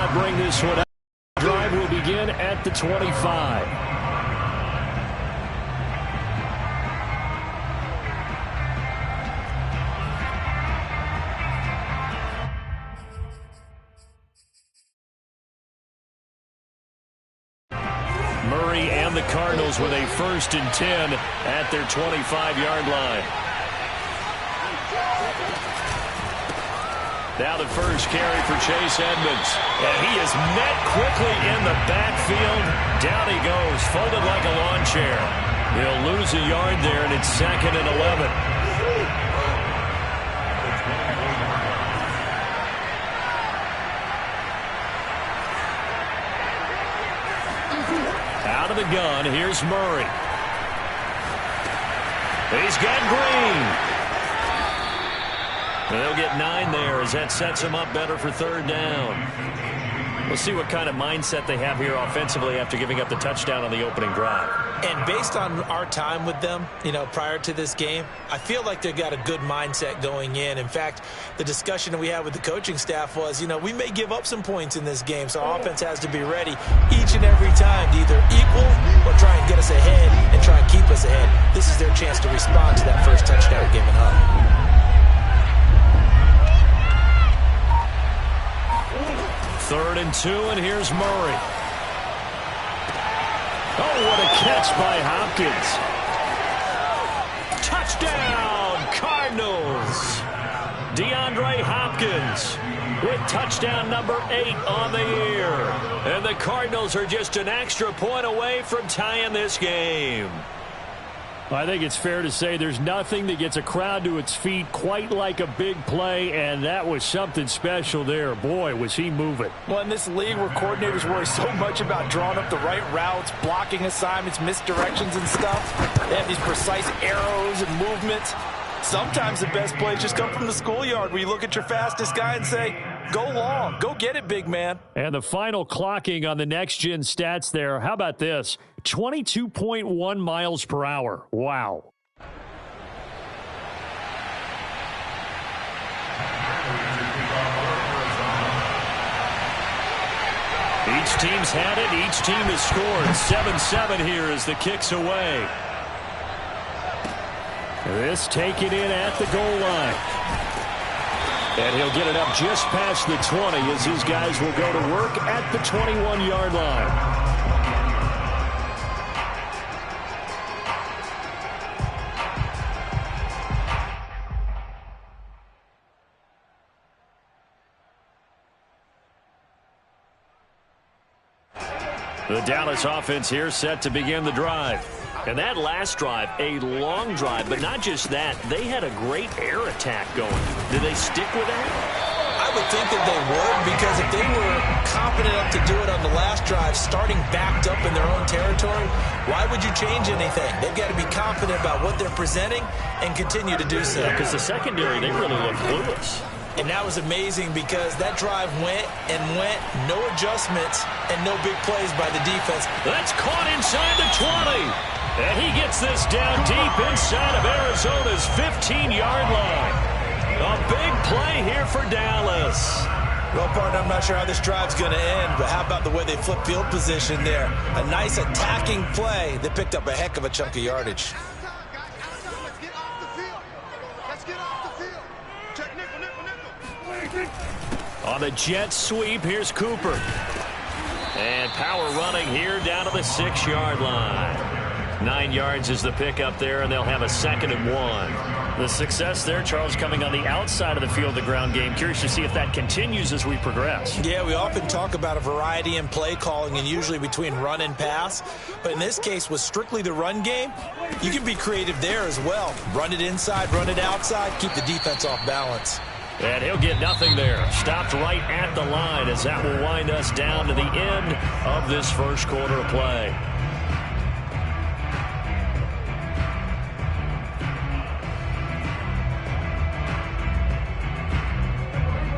not bring this one out. The drive will begin at the 25. Murray and the Cardinals with a 1st and 10 at their 25-yard line. Now the first carry for Chase Edmonds. And he is met quickly in the backfield. Down he goes, folded like a lawn chair. He'll lose a yard there, and it's 2nd and 11. Out of the gun, here's Murray. He's got Green. They'll get 9 there as that sets him up better for 3rd down. We'll see what kind of mindset they have here offensively after giving up the touchdown on the opening drive. And based on our time with them, prior to this game, I feel like they've got a good mindset going in. In fact, the discussion that we had with the coaching staff was, we may give up some points in this game, so our offense has to be ready each and every time to either equal or try and get us ahead and try and keep us ahead. This is their chance to respond to that first touchdown given up. 3rd and 2, and here's Murray. Oh, what a catch by Hopkins. Touchdown, Cardinals. DeAndre Hopkins with touchdown number 8 on the year. And the Cardinals are just an extra point away from tying this game. I think it's fair to say there's nothing that gets a crowd to its feet quite like a big play, and that was something special there. Boy, was he moving. Well, in this league where coordinators worry so much about drawing up the right routes, blocking assignments, misdirections and stuff, they have these precise arrows and movements. Sometimes the best plays just come from the schoolyard where you look at your fastest guy and say, go long, go get it, big man. And the final clocking on the next-gen stats there, how about this? 22.1 miles per hour. Wow. Each team's had it. Each team has scored. 7-7 here as the kick's away. This taken in at the goal line. And he'll get it up just past the 20 as his guys will go to work at the 21-yard line. The Dallas offense here set to begin the drive. And that last drive, a long drive, but not just that. They had a great air attack going. Did they stick with that? I would think that they would, because if they were confident enough to do it on the last drive, starting backed up in their own territory, why would you change anything? They've got to be confident about what they're presenting and continue to do so. Because the secondary, they really looked clueless. And that was amazing because that drive went and went, no adjustments, and no big plays by the defense. That's caught inside the 20. And he gets this down deep inside of Arizona's 15-yard line. A big play here for Dallas. Well, partner, I'm not sure how this drive's going to end, but how about the way they flip field position there? A nice attacking play that picked up a heck of a chunk of yardage. On the jet sweep, here's Cooper. And power running here down to the 6-yard line. 9 yards is the pickup there, and they'll have a 2nd and 1. The success there, Charles, coming on the outside of the field, the ground game. Curious to see if that continues as we progress. Yeah, we often talk about a variety in play calling and usually between run and pass. But in this case, with strictly the run game, you can be creative there as well. Run it inside, run it outside, keep the defense off balance. And he'll get nothing there. Stopped right at the line as that will wind us down to the end of this first quarter of play.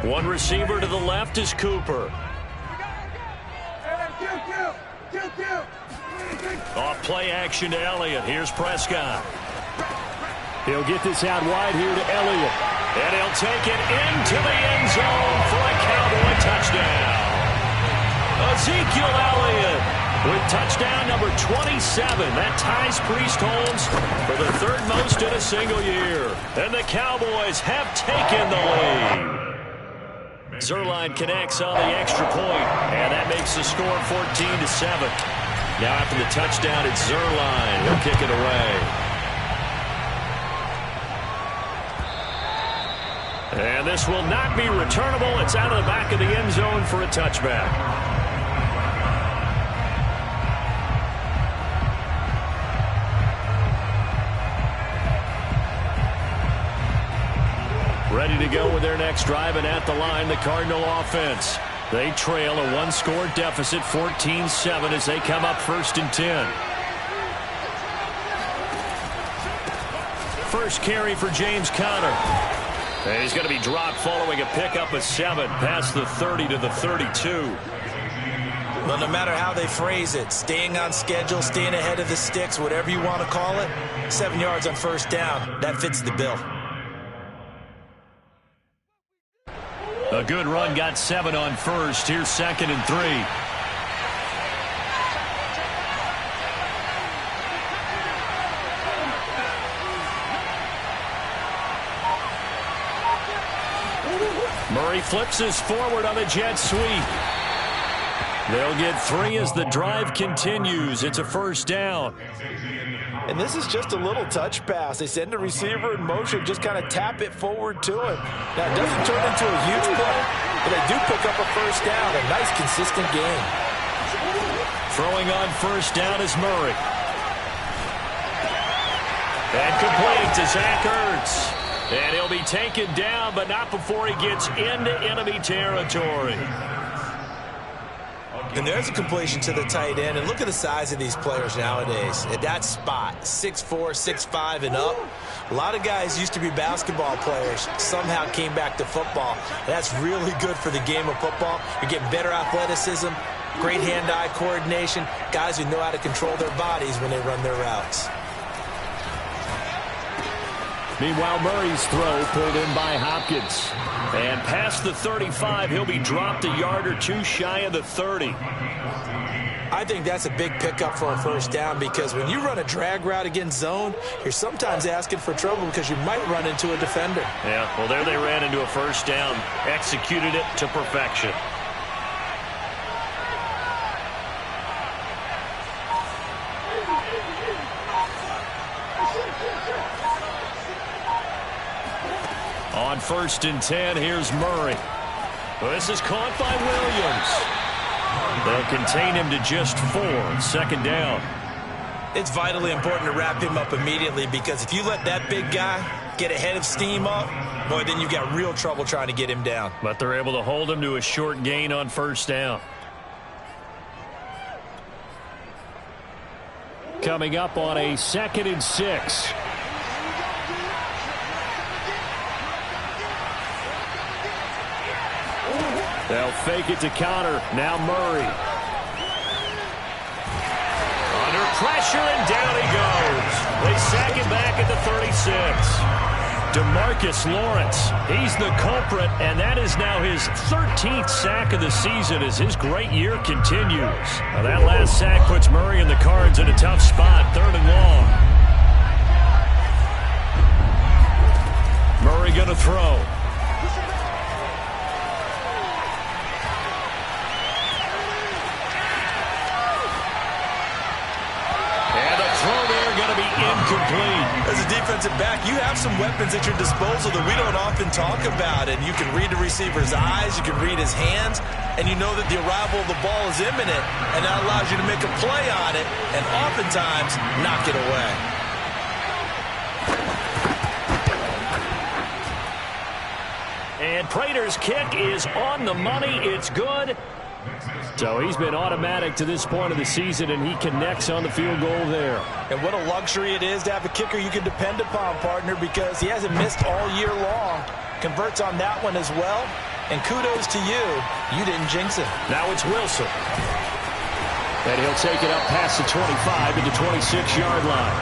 One receiver to the left is Cooper. Off play action to Elliott. Here's Prescott. He'll get this out wide here to Elliott. And he'll take it into the end zone for a Cowboy touchdown. Ezekiel Elliott with touchdown number 27. That ties Priest Holmes for the third most in a single year. And the Cowboys have taken the lead. Zuerlein connects on the extra point, and that makes the score 14-7. Now after the touchdown, it's Zuerlein. He'll kick it away. And this will not be returnable. It's out of the back of the end zone for a touchback. Ready to go with their next drive, and at the line, the Cardinal offense. They trail a one-score deficit, 14-7, as they come up 1st and 10. First carry for James Conner. And he's going to be dropped following a pickup of 7 past the 30 to the 32. Well, no matter how they phrase it, staying on schedule, staying ahead of the sticks, whatever you want to call it, 7 yards on 1st down, that fits the bill. A good run, got 7 on 1st. Here's 2nd and 3. Murray flips us forward on the jet sweep. They'll get 3 as the drive continues. It's a 1st down. And this is just a little touch pass. They send the receiver in motion, just kind of tap it forward to him. Now, it doesn't turn into a huge play, but they do pick up a 1st down. A nice, consistent game. Throwing on 1st down is Murray. And complete to Zach Ertz. And he'll be taken down, but not before he gets into enemy territory. And there's a completion to the tight end. And look at the size of these players nowadays. At that spot, 6'4", 6'5", and up. A lot of guys used to be basketball players, somehow came back to football. That's really good for the game of football. You're getting better athleticism, great hand-eye coordination, guys who know how to control their bodies when they run their routes. Meanwhile, Murray's throw pulled in by Hopkins. And past the 35, he'll be dropped a yard or 2 shy of the 30. I think that's a big pickup for a 1st down, because when you run a drag route against zone, you're sometimes asking for trouble because you might run into a defender. Yeah, well, there they ran into a 1st down, executed it to perfection. On 1st and 10, here's Murray. Well, this is caught by Williams. They'll contain him to just 4, 2nd down. It's vitally important to wrap him up immediately, because if you let that big guy get ahead of steam up, boy, then you've got real trouble trying to get him down. But they're able to hold him to a short gain on 1st down. Coming up on a 2nd and 6. They'll fake it to Conner. Now Murray. Under pressure, and down he goes. They sack him back at the 36. DeMarcus Lawrence, he's the culprit, and that is now his 13th sack of the season as his great year continues. Now that last sack puts Murray and the Cards in a tough spot, 3rd and long. Murray going to throw. Incomplete. As a defensive back, you have some weapons at your disposal that we don't often talk about. And you can read the receiver's eyes, you can read his hands, and you know that the arrival of the ball is imminent, and that allows you to make a play on it and oftentimes knock it away. And Prater's kick is on the money. It's good. So he's been automatic to this point of the season, and he connects on the field goal there. And what a luxury it is to have a kicker you can depend upon, partner, because he hasn't missed all year long. Converts on that one as well. And kudos to you. You didn't jinx him. Now it's Wilson. And he'll take it up past the 25 to the 26-yard line.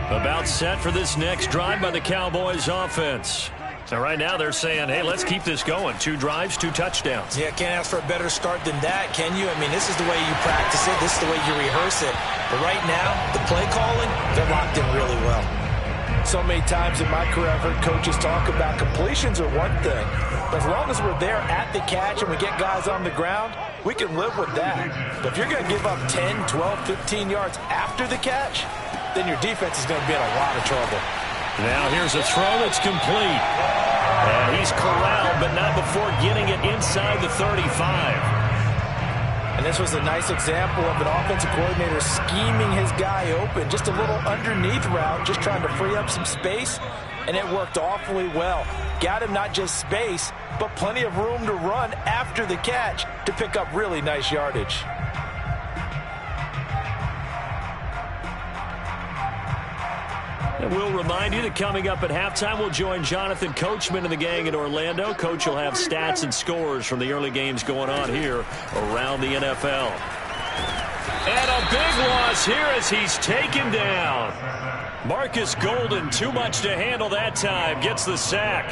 About set for this next drive by the Cowboys offense. So right now they're saying, hey, let's keep this going. 2 drives, 2 touchdowns. Yeah, can't ask for a better start than that, can you? I mean, this is the way you practice it. This is the way you rehearse it. But right now, the play calling, they're locked in really well. So many times in my career, I've heard coaches talk about completions are one thing. But as long as we're there at the catch and we get guys on the ground, we can live with that. But if you're going to give up 10, 12, 15 yards after the catch, then your defense is going to be in a lot of trouble. Now here's a throw that's complete. And he's corralled, but not before getting it inside the 35. And this was a nice example of an offensive coordinator scheming his guy open. Just a little underneath route, just trying to free up some space. And it worked awfully well. Got him not just space, but plenty of room to run after the catch to pick up really nice yardage. And we'll remind you that coming up at halftime, we'll join Jonathan Coachman and the gang in Orlando. Coach will have stats and scores from the early games going on here around the NFL. And a big loss here as he's taken down. Marcus Golden, too much to handle that time, gets the sack.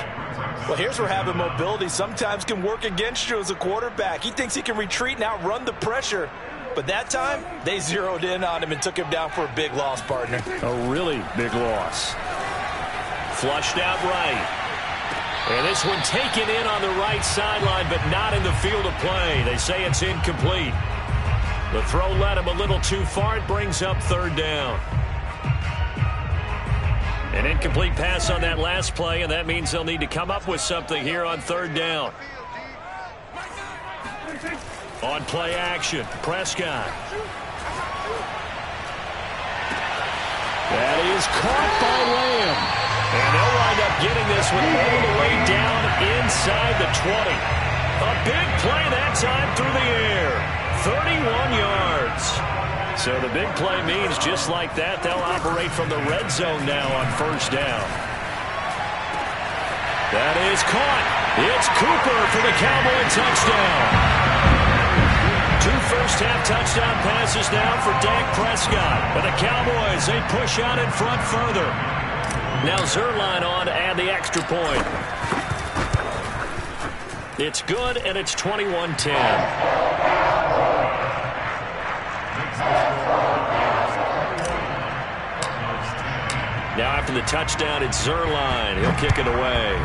Well, here's where having mobility sometimes can work against you as a quarterback. He thinks he can retreat and outrun the pressure. But that time, they zeroed in on him and took him down for a big loss, partner. A really big loss. Flushed out right. And this one taken in on the right sideline, but not in the field of play. They say it's incomplete. The throw led him a little too far. It brings up 3rd down. An incomplete pass on that last play, and that means they'll need to come up with something here on 3rd down. On play action, Prescott. That is caught by Lamb. And they'll wind up getting this one all the way down inside the 20. A big play that time through the air. 31 yards. So the big play means just like that, they'll operate from the red zone now on 1st down. That is caught. It's Cooper for the Cowboy touchdown. 2 first-half touchdown passes now for Dak Prescott. But the Cowboys, they push out in front further. Now Zerline on to add the extra point. It's good, and it's 21-10. Now after the touchdown, it's Zerline. He'll kick it away.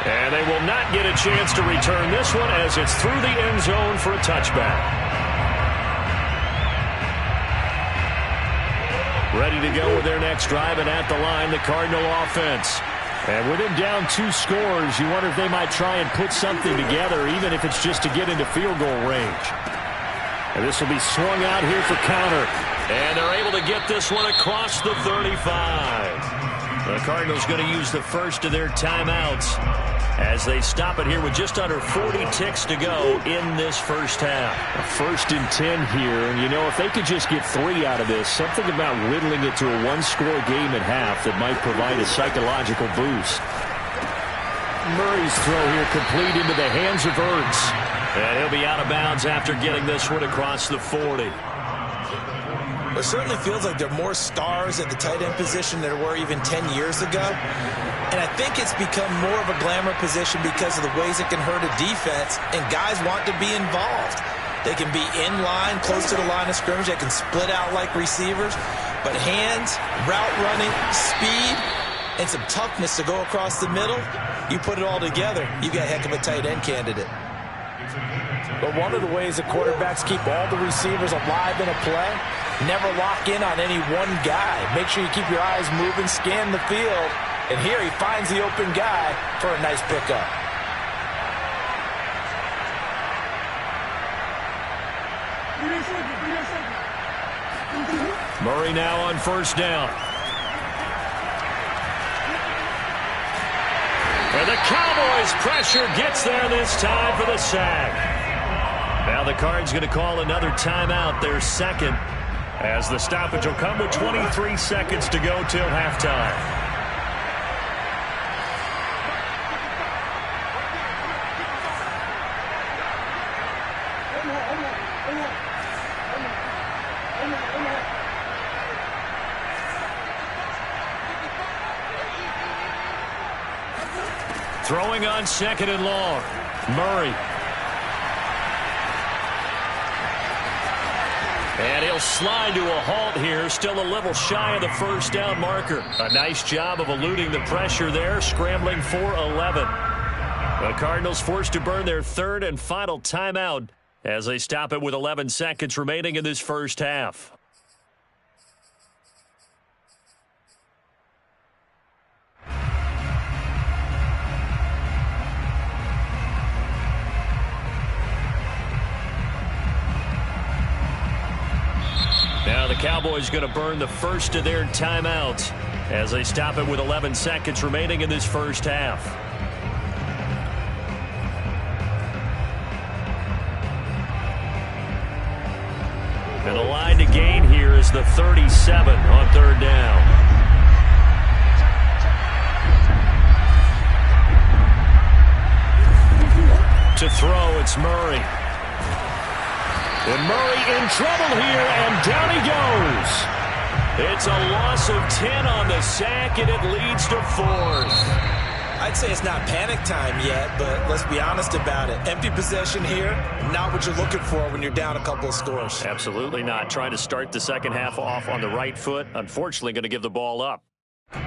And they will not get a chance to return this one as it's through the end zone for a touchback. Ready to go with their next drive, and at the line, the Cardinal offense. And with them down 2 scores, you wonder if they might try and put something together, even if it's just to get into field goal range. And this will be swung out here for counter. And they're able to get this one across the 35. The Cardinals going to use the first of their timeouts as they stop it here with just under 40 ticks to go in this first half. A 1st and 10 here, and you know, if they could just get 3 out of this, something about whittling it to a 1-score game at half that might provide a psychological boost. Murray's throw here complete into the hands of Ertz. And he'll be out of bounds after getting this one across the 40. It certainly feels like there are more stars at the tight end position than there were even 10 years ago. And I think it's become more of a glamour position because of the ways it can hurt a defense, and guys want to be involved. They can be in line, close to the line of scrimmage. They can split out like receivers. But hands, route running, speed, and some toughness to go across the middle, you put it all together, you've got a heck of a tight end candidate. But one of the ways the quarterbacks keep all the receivers alive in a play, never lock in on any one guy. Make sure you keep your eyes moving, scan the field. And here he finds the open guy for a nice pickup. Murray now on 1st down. And the Cowboys pressure gets there this time for the sack. Now the Cards going to call another timeout, their 2nd, as the stoppage will come with 23 seconds to go till halftime. Throwing on 2nd and long. Murray. And he'll slide to a halt here. Still a little shy of the first down marker. A nice job of eluding the pressure there. Scrambling for 11. The Cardinals forced to burn their 3rd and final timeout as they stop it with 11 seconds remaining in this first half. Now the Cowboys going to burn the first of their timeouts as they stop it with 11 seconds remaining in this first half. And the line to gain here is the 37 on 3rd down. To throw, it's Murray. And Murray in trouble here, and down he goes. It's a loss of 10 on the sack, and it leads to 4th. I'd say it's not panic time yet, but let's be honest about it. Empty possession here, not what you're looking for when you're down a couple of scores. Absolutely not. Trying to start the second half off on the right foot. Unfortunately, going to give the ball up.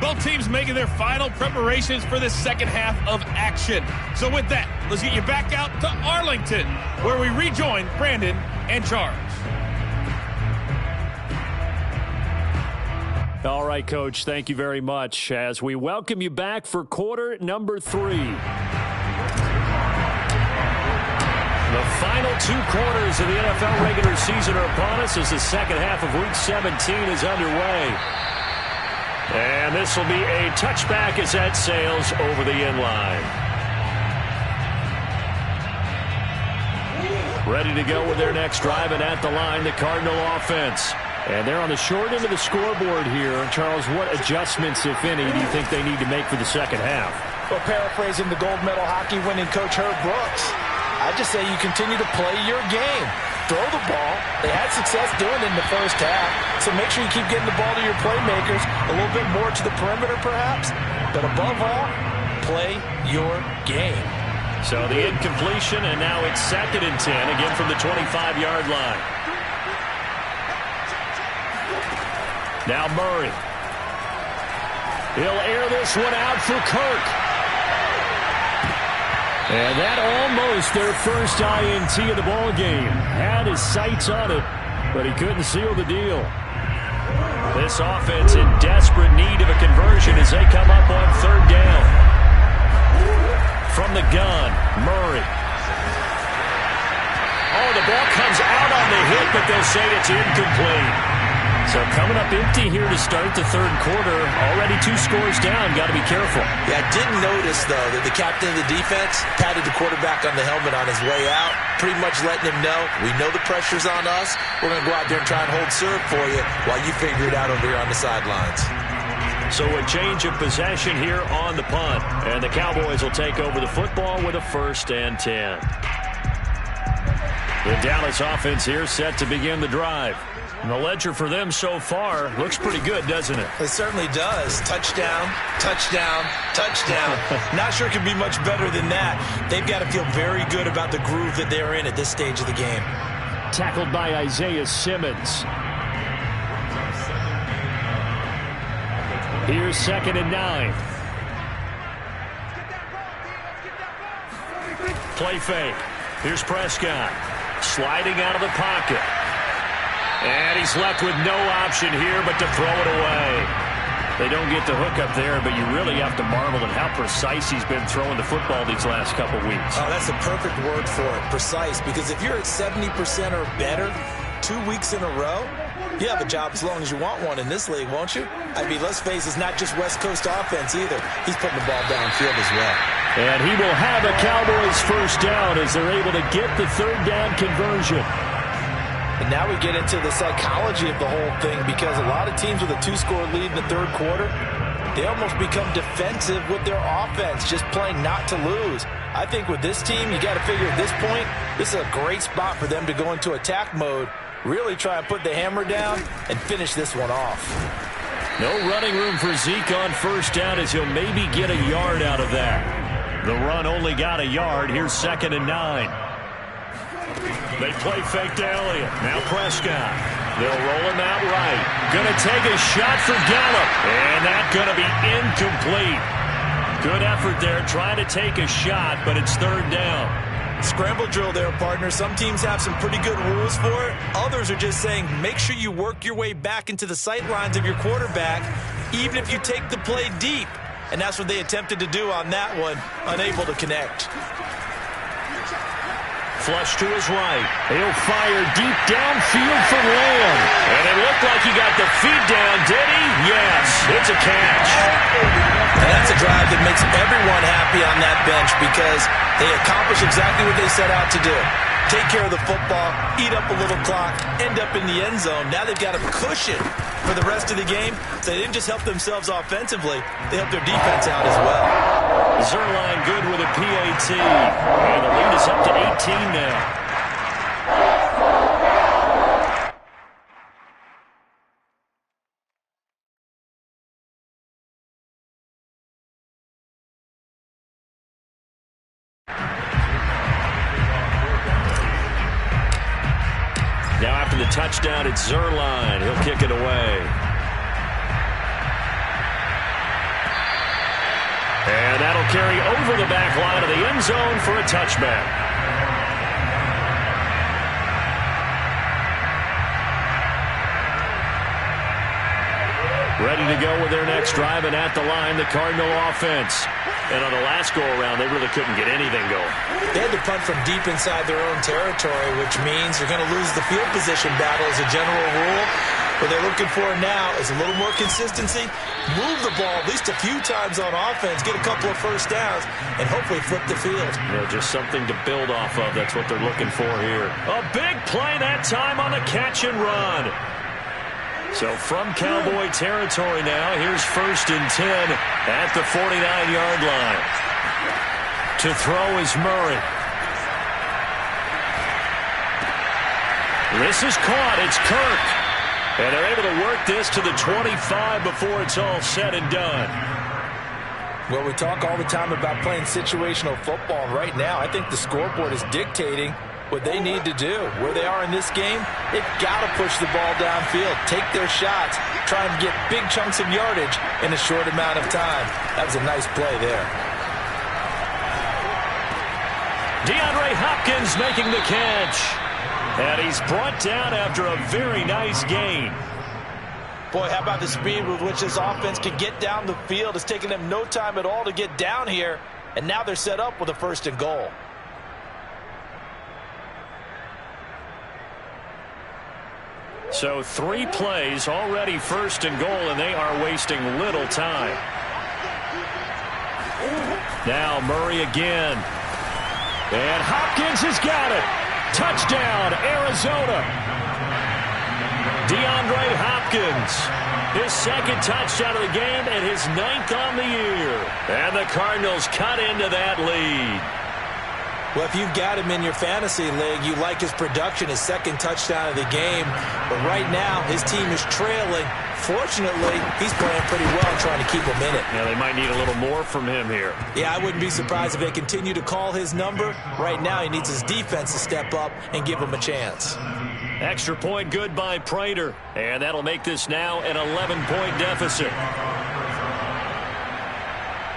Both teams making their final preparations for this second half of action. So with that, let's get you back out to Arlington, where we rejoin Brandon and Charles. All right, Coach, thank you very much as we welcome you back for quarter number 3. The final 2 quarters of the NFL regular season are upon us as the second half of Week 17 is underway. And this will be a touchback as that sails over the end line. Ready to go with their next drive, and at the line, the Cardinal offense. And they're on the short end of the scoreboard here. Charles, what adjustments, if any, do you think they need to make for the second half? Well, paraphrasing the gold medal hockey winning coach Herb Brooks, I just say you continue to play your game. Throw the ball. They had success doing it in the first half, so make sure you keep getting the ball to your playmakers, a little bit more to the perimeter perhaps, but above all, play your game. So the incompletion, and now it's 2nd and 10, again from the 25-yard line. Now Murray. He'll air this one out for Kirk. And that almost their first INT of the ball game. Had his sights on it, but he couldn't seal the deal. This offense in desperate need of a conversion as they come up on 3rd down. From the gun, Murray. Oh, the ball comes out on the hit, but they'll say it's incomplete. So coming up empty here to start the 3rd quarter. Already 2 scores down. Got to be careful. Yeah, I did notice, though, that the captain of the defense patted the quarterback on the helmet on his way out, pretty much letting him know, we know the pressure's on us. We're going to go out there and try and hold serve for you while you figure it out over here on the sidelines. So a change of possession here on the punt. And the Cowboys will take over the football with a 1st and 10. The Dallas offense here set to begin the drive. And the ledger for them so far looks pretty good, doesn't it? It certainly does. Touchdown, touchdown, touchdown. Not sure it could be much better than that. They've got to feel very good about the groove that they're in at this stage of the game. Tackled by Isaiah Simmons. Here's 2nd and 9. Play fake. Here's Prescott. Sliding out of the pocket. And he's left with no option here but to throw it away. They don't get the hook up there, but you really have to marvel at how precise he's been throwing the football these last couple weeks. Oh, that's a perfect word for it, precise, because if you're at 70% or better 2 weeks in a row, you have a job as long as you want one in this league, won't you? I mean, let's face it, it's not just West Coast offense either. He's putting the ball downfield as well. And he will have a Cowboys 1st down as they're able to get the 3rd down conversion. And now we get into the psychology of the whole thing, because a lot of teams with a 2-score lead in the 3rd quarter, they almost become defensive with their offense, just playing not to lose. I think with this team, you got to figure at this point, this is a great spot for them to go into attack mode, really try and put the hammer down and finish this one off. No running room for Zeke on first down as he'll maybe get a yard out of that. The run only got a yard. Here's 2nd and 9. They play fake to Elliott. Now Prescott. They'll roll him out right. Going to take a shot for Gallup. And that's going to be incomplete. Good effort there trying to take a shot, but it's 3rd down. Scramble drill there, partner. Some teams have some pretty good rules for it. Others are just saying make sure you work your way back into the sight lines of your quarterback, even if you take the play deep. And that's what they attempted to do on that one, unable to connect. Flush to his right. He'll fire deep downfield for Lamb. And it looked like he got the feet down, did he? Yes, it's a catch. And that's a drive that makes everyone happy on that bench because they accomplish exactly what they set out to do. Take care of the football, eat up a little clock, end up in the end zone. Now they've got a cushion for the rest of the game. So they didn't just help themselves offensively, they helped their defense out as well. Zerline good with a PAT. And the lead is up to 18 now. Now after the touchdown, it's Zerline. He'll kick it away. And that'll carry over the back line of the end zone for a touchback. Ready to go with their next drive, and at the line, the Cardinal offense. And on the last go-around, they really couldn't get anything going. They had to punt from deep inside their own territory, which means you're going to lose the field position battle as a general rule. What they're looking for now is a little more consistency, move the ball at least a few times on offense, get a couple of first downs, and hopefully flip the field. Yeah, just something to build off of. That's what they're looking for here. A big play that time on the catch and run. So from Cowboy territory now, here's 1st and 10 at the 49-yard line. To throw is Murray. This is caught. It's Kirk. And they're able to work this to the 25 before it's all said and done. Well, we talk all the time about playing situational football. And right now, I think the scoreboard is dictating what they need to do. Where they are in this game, they've got to push the ball downfield, take their shots, try and get big chunks of yardage in a short amount of time. That was a nice play there. DeAndre Hopkins making the catch. And he's brought down after a very nice gain. Boy, how about the speed with which this offense can get down the field? It's taken them no time at all to get down here. And now they're set up with a 1st and goal. So 3 plays, already 1st and goal, and they are wasting little time. Now Murray again. And Hopkins has got it. Touchdown, Arizona. DeAndre Hopkins. His 2nd touchdown of the game and his 9th on the year. And the Cardinals cut into that lead. Well, if you've got him in your fantasy league, you like his production, his 2nd touchdown of the game. But right now, his team is trailing. Fortunately, he's playing pretty well and trying to keep him in it. Yeah, they might need a little more from him here. Yeah, I wouldn't be surprised if they continue to call his number. Right now, he needs his defense to step up and give him a chance. Extra point good by Prater. And that'll make this now an 11-point deficit.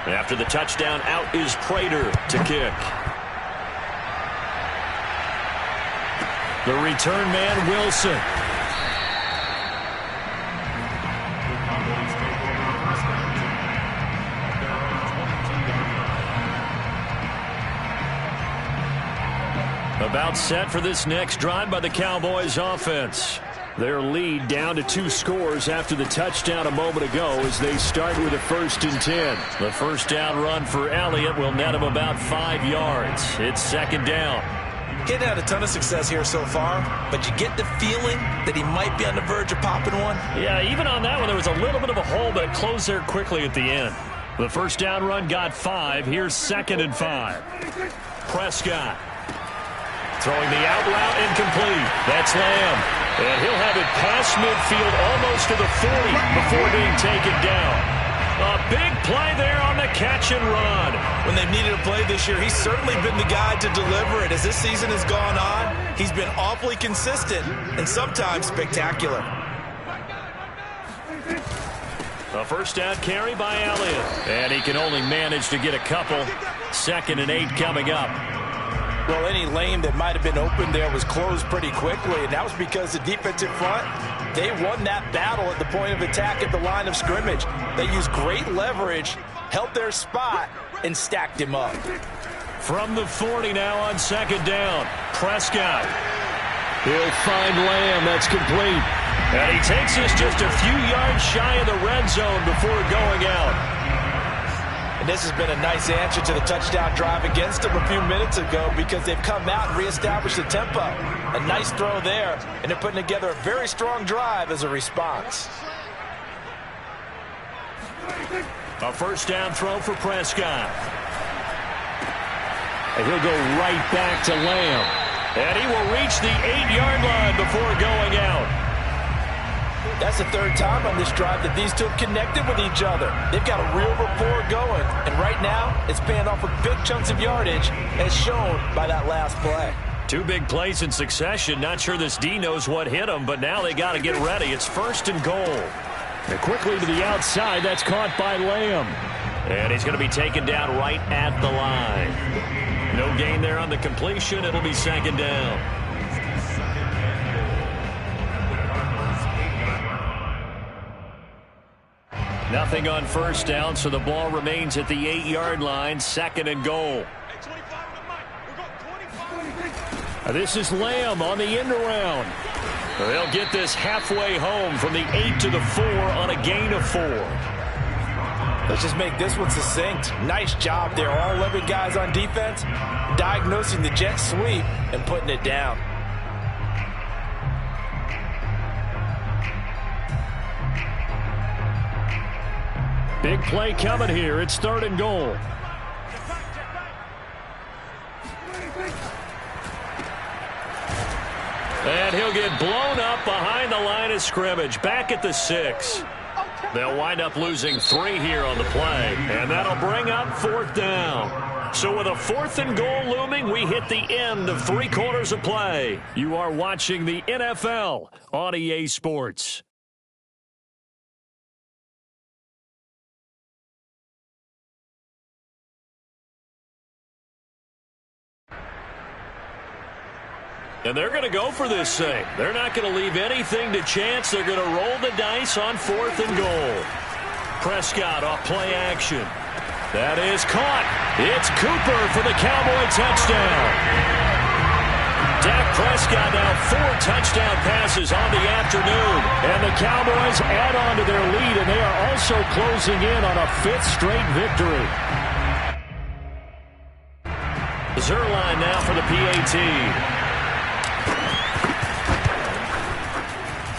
After the touchdown, out is Prater to kick. The return man, Wilson. About set for this next drive by the Cowboys offense. Their lead down to 2 scores after the touchdown a moment ago as they start with a 1st and 10. The first down run for Elliott will net him about 5 yards. It's 2nd down. He hadn't had a ton of success here so far, but you get the feeling that he might be on the verge of popping one. Yeah, even on that one, there was a little bit of a hole, but it closed there quickly at the end. The first down run got 5. Here's 2nd and 5. Prescott throwing the out route incomplete. That's Lamb. And he'll have it past midfield almost to the 40 before being taken down. A big play there on the catch and run. When they've needed a play this year, he's certainly been the guy to deliver it. As this season has gone on, he's been awfully consistent and sometimes spectacular. A first down carry by Elliott. And he can only manage to get a couple. 2nd and 8 coming up. Well, any lane that might have been open there was closed pretty quickly, and that was because the defensive front, they won that battle at the point of attack at the line of scrimmage. They used great leverage, held their spot, and stacked him up. From the 40 now on 2nd down. Prescott. He'll find Lamb. That's complete. And he takes us just a few yards shy of the red zone before going out. And this has been a nice answer to the touchdown drive against them a few minutes ago because they've come out and reestablished the tempo. A nice throw there, and they're putting together a very strong drive as a response. A first down throw for Prescott. And he'll go right back to Lamb. And he will reach the 8-yard line before going out. That's the 3rd time on this drive that these two have connected with each other. They've got a real rapport going. And right now, it's paying off with big chunks of yardage, as shown by that last play. 2 big plays in succession. Not sure this D knows what hit him, but now they got to get ready. It's 1st and goal. And quickly to the outside. That's caught by Lamb. And he's going to be taken down right at the line. No gain there on the completion. It'll be 2nd down. Nothing on first down, so the ball remains at the 8-yard line. 2nd and goal. This is Lamb on the end around. They'll get this halfway home from the 8 to the 4 on a gain of 4. Let's just make this one succinct. Nice job there. All 11 guys on defense diagnosing the jet sweep and putting it down. Big play coming here. It's 3rd and goal. And he'll get blown up behind the line of scrimmage. Back at the 6. They'll wind up losing 3 here on the play. And that'll bring up 4th down. So with a 4th and goal looming, we hit the end of 3 quarters of play. You are watching the NFL on EA Sports. And they're going to go for this thing. They're not going to leave anything to chance. They're going to roll the dice on 4th and goal. Prescott off play action. That is caught. It's Cooper for the Cowboy touchdown. Dak Prescott now 4 touchdown passes on the afternoon. And the Cowboys add on to their lead, and they are also closing in on a 5th straight victory. Zerline now for the PAT.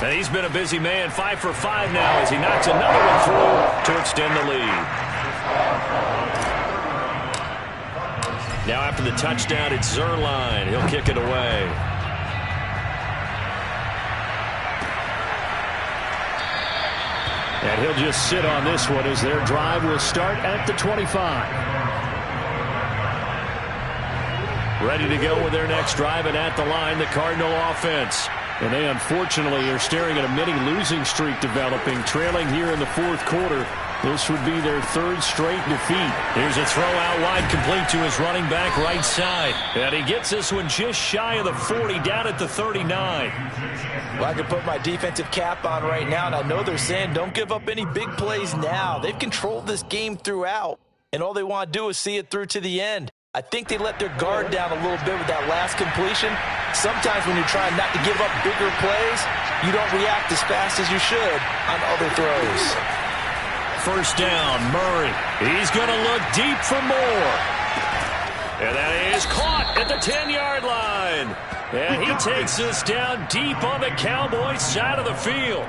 And he's been a busy man, 5 for 5 now as he knocks another one through to extend the lead. Now after the touchdown, it's Zerline. He'll kick it away. And he'll just sit on this one as their drive will start at the 25. Ready to go with their next drive, and at the line, the Cardinal offense. And they unfortunately are staring at a mini losing streak developing, trailing here in the 4th quarter. This would be their 3rd straight defeat. Here's a throw out wide, complete to his running back right side. And he gets this one just shy of the 40, down at the 39. Well, I can put my defensive cap on right now, and I know they're saying don't give up any big plays now. They've controlled this game throughout, and all they want to do is see it through to the end. I think they let their guard down a little bit with that last completion. Sometimes when you're trying not to give up bigger plays, you don't react as fast as you should on other throws. First down, Murray. He's going to look deep for more. And that is caught at the 10-yard line. And he takes this down deep on the Cowboys' side of the field.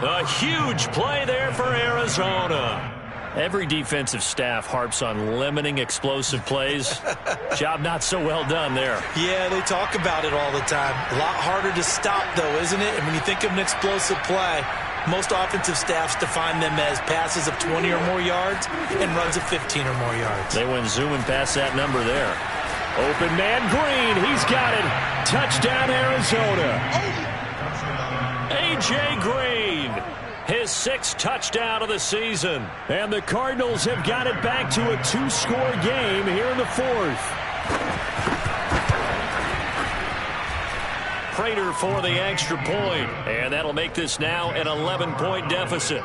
A huge play there for Arizona. Every defensive staff harps on limiting explosive plays. Job not so well done there. Yeah, they talk about it all the time. A lot harder to stop, though, isn't it? And when you think of an explosive play, most offensive staffs define them as passes of 20 or more yards and runs of 15 or more yards. They went zooming past that number there. Open man Green. He's got it. Touchdown, Arizona. A.J. Green. His 6th touchdown of the season. And the Cardinals have got it back to a 2-score game here in the 4th. Prater for the extra point. And that'll make this now an 11-point deficit.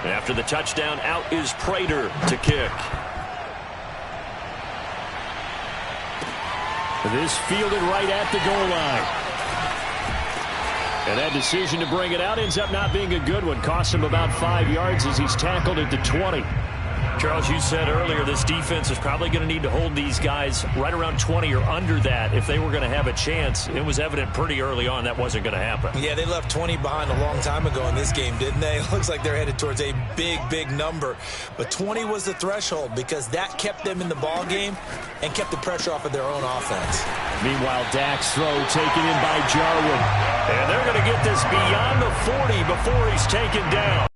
After the touchdown, out is Prater to kick. This fielded right at the goal line. And that decision to bring it out ends up not being a good one. Costs him about 5 yards as he's tackled at the 20. Charles, you said earlier this defense is probably going to need to hold these guys right around 20 or under that if they were going to have a chance. It was evident pretty early on that wasn't going to happen. Yeah, they left 20 behind a long time ago in this game, didn't they? It looks like they're headed towards a big, big number. But 20 was the threshold because that kept them in the ball game and kept the pressure off of their own offense. Meanwhile, Dak's throw taken in by Jarwin. And they're going to get this beyond the 40 before he's taken down.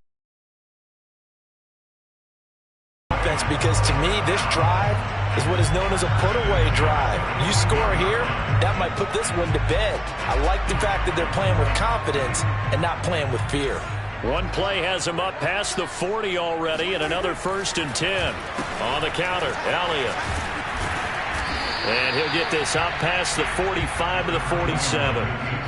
Because to me, this drive is what is known as a put-away drive. You score here, that might put this one to bed. I like the fact that they're playing with confidence and not playing with fear. One play has him up past the 40 already, and another 1st and 10. On the counter, Elliott. And he'll get this up past the 45 to the 47.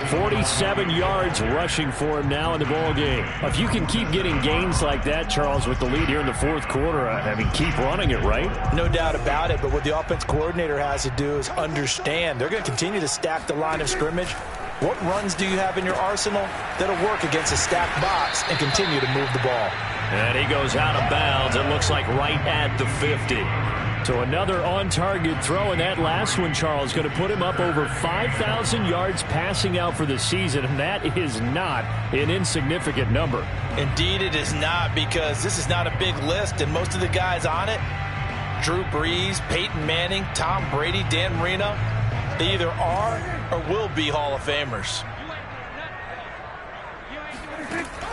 47 yards rushing for him now in the ball game. If you can keep getting gains like that, Charles, with the lead here in the 4th quarter, I mean, keep running it, right? No doubt about it, but what the offense coordinator has to do is understand. They're going to continue to stack the line of scrimmage. What runs do you have in your arsenal that'll work against a stacked box and continue to move the ball? And he goes out of bounds. It looks like right at the 50. So another on-target throw, and that last one, Charles, going to put him up over 5,000 yards passing out for the season, and that is not an insignificant number. Indeed it is not, because this is not a big list, and most of the guys on it, Drew Brees, Peyton Manning, Tom Brady, Dan Marino, they either are or will be Hall of Famers.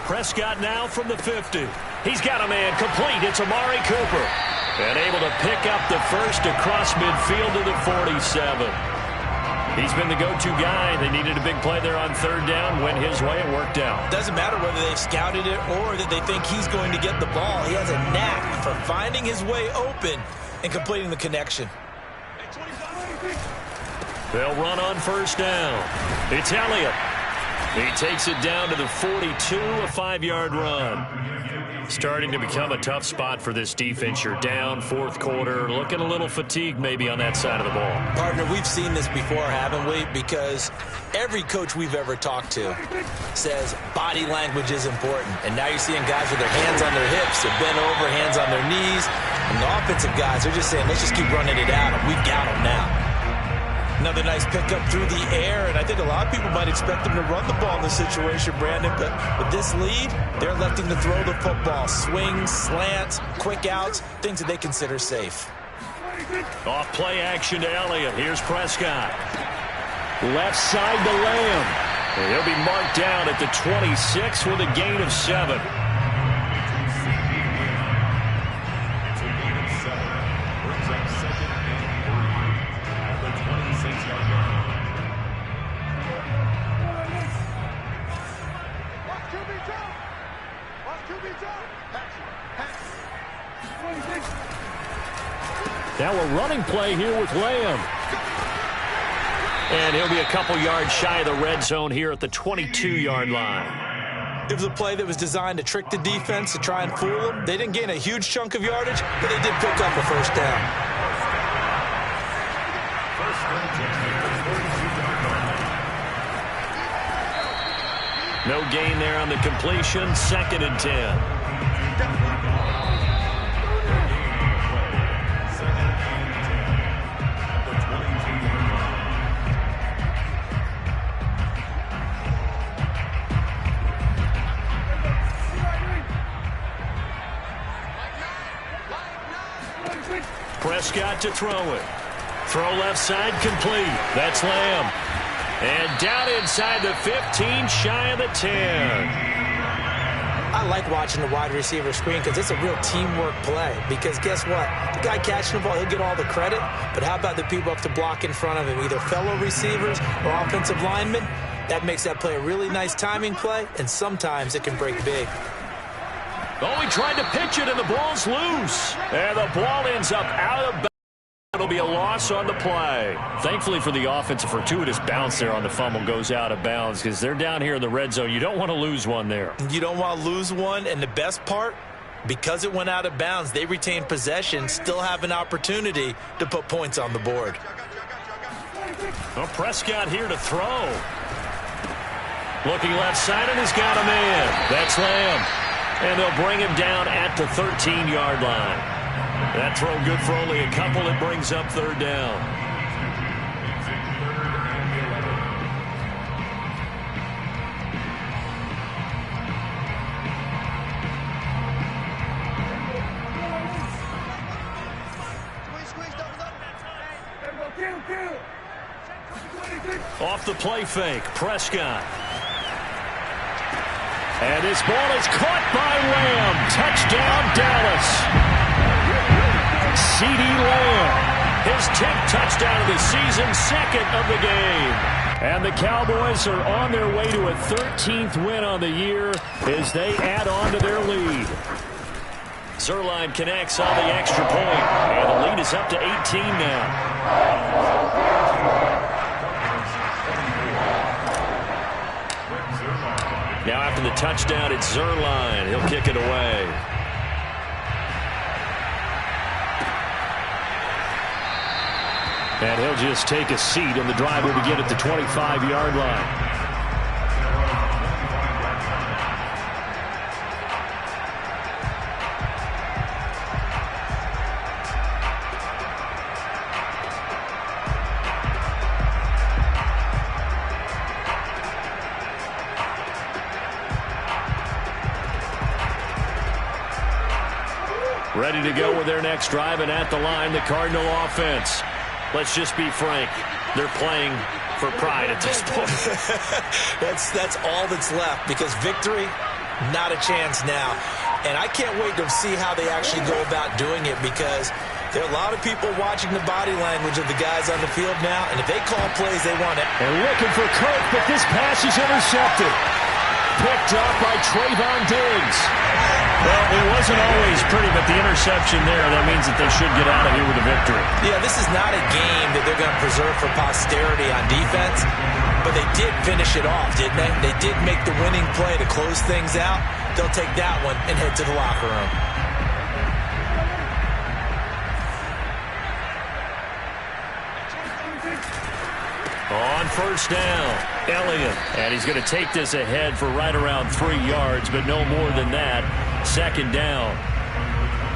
Prescott now from the 50. He's got a man complete. It's Amari Cooper. And able to pick up the first across midfield to the 47. He's been the go-to guy. They needed a big play there on 3rd down. Went his way and worked out. Doesn't matter whether they've scouted it or that they think he's going to get the ball. He has a knack for finding his way open and completing the connection. They'll run on 1st down. It's Elliott. He takes it down to the 42, a 5-yard run. Starting to become a tough spot for this defense. You're down 4th quarter, looking a little fatigued maybe on that side of the ball. Partner, we've seen this before, haven't we? Because every coach we've ever talked to says body language is important. And now you're seeing guys with their hands on their hips, they're bent over, hands on their knees. And the offensive guys, they're just saying, let's just keep running it out, and we've got them now. Another nice pickup through the air, and I think a lot of people might expect them to run the ball in this situation, Brandon, but with this lead, they're electing to throw the football. Swings, slants, quick outs, things that they consider safe. Off play action to Elliott. Here's Prescott. Left side to Lamb. And he'll be marked down at the 26 with a gain of 7. Now a running play here with Lamb. And he'll be a couple yards shy of the red zone here at the 22-yard line. It was a play that was designed to trick the defense, to try and fool them. They didn't gain a huge chunk of yardage, but they did pick up a 1st down. No gain there on the completion. 2nd and 10. Prescott to throw it. Throw left side complete. That's Lamb. And down inside the 15, shy of the 10. I like watching the wide receiver screen because it's a real teamwork play. Because guess what? The guy catching the ball, he'll get all the credit. But how about the people up to block in front of him, either fellow receivers or offensive linemen? That makes that play a really nice timing play, and sometimes it can break big. Oh, he tried to pitch it, and the ball's loose. And the ball ends up out of bounds. It'll be a loss on the play. Thankfully for the offense, a fortuitous bounce there on the fumble goes out of bounds because they're down here in the red zone. You don't want to lose one there. You don't want to lose one, and the best part, because it went out of bounds, they retain possession, still have an opportunity to put points on the board. Well, Prescott here to throw. Looking left side, and he's got a man. That's Lamb. And they'll bring him down at the 13-yard line. That throw good for only a couple. It brings up 3rd down. Off the play fake, Prescott. And his ball is caught by Lamb. Touchdown, Dallas. C.D. Lamb, his 10th touchdown of the season, 2nd of the game. And the Cowboys are on their way to a 13th win on the year as they add on to their lead. Zerline connects on the extra point, and the lead is up to 18 now. Now after the touchdown, it's Zerline. He'll kick it away. And he'll just take a seat, and the drive will begin at the 25-yard line. Ready to go with their next drive, and at the line, the Cardinal offense. Let's just be frank. They're playing for pride at this point. That's all that's left, because victory, not a chance now. And I can't wait to see how they actually go about doing it, because there are a lot of people watching the body language of the guys on the field now, and if they call plays, they want it. And looking for Kirk, but this pass is intercepted. Picked up by Trayvon Diggs. Well, it wasn't always pretty, but the interception there, that means that they should get out of here with a victory. Yeah, this is not a game that they're going to preserve for posterity on defense, but they did finish it off, didn't they? They did make the winning play to close things out. They'll take that one and head to the locker room. On 1st down, Elliott. And he's going to take this ahead for right around 3 yards, but no more than that. 2nd down.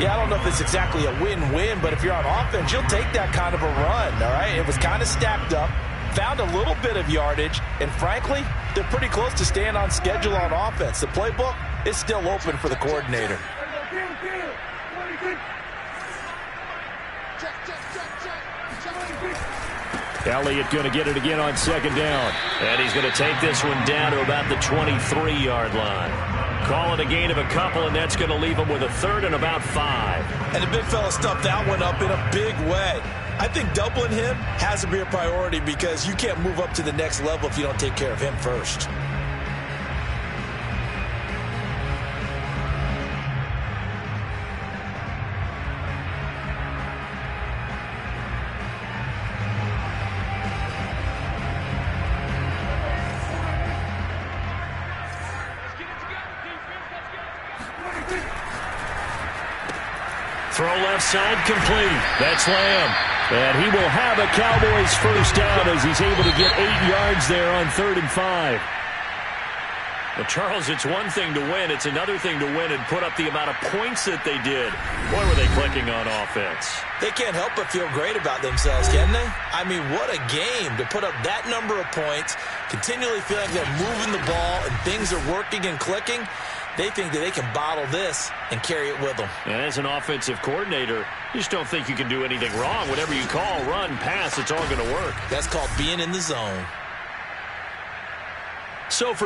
Yeah, I don't know if it's exactly a win-win, but if you're on offense, you'll take that kind of a run, all right? It was kind of stacked up, found a little bit of yardage, and frankly, they're pretty close to staying on schedule on offense. The playbook is still open for the coordinator. Elliott going to get it again on 2nd down. And he's going to take this one down to about the 23-yard line. Call it a gain of a couple, and that's going to leave him with a 3rd and about 5. And the big fella stuffed that one up in a big way. I think doubling him has to be a priority, because you can't move up to the next level if you don't take care of him first. Throw left side complete. That's Lamb. And he will have a Cowboys 1st down as he's able to get 8 yards there on 3rd and 5. Well, Charles, it's one thing to win. It's another thing to win and put up the amount of points that they did. Boy, were they clicking on offense. They can't help but feel great about themselves, can they? I mean, what a game to put up that number of points, continually feel like they're moving the ball and things are working and clicking. They think that they can bottle this and carry it with them. And as an offensive coordinator, you just don't think you can do anything wrong. Whatever you call, run, pass, it's all going to work. That's called being in the zone. So for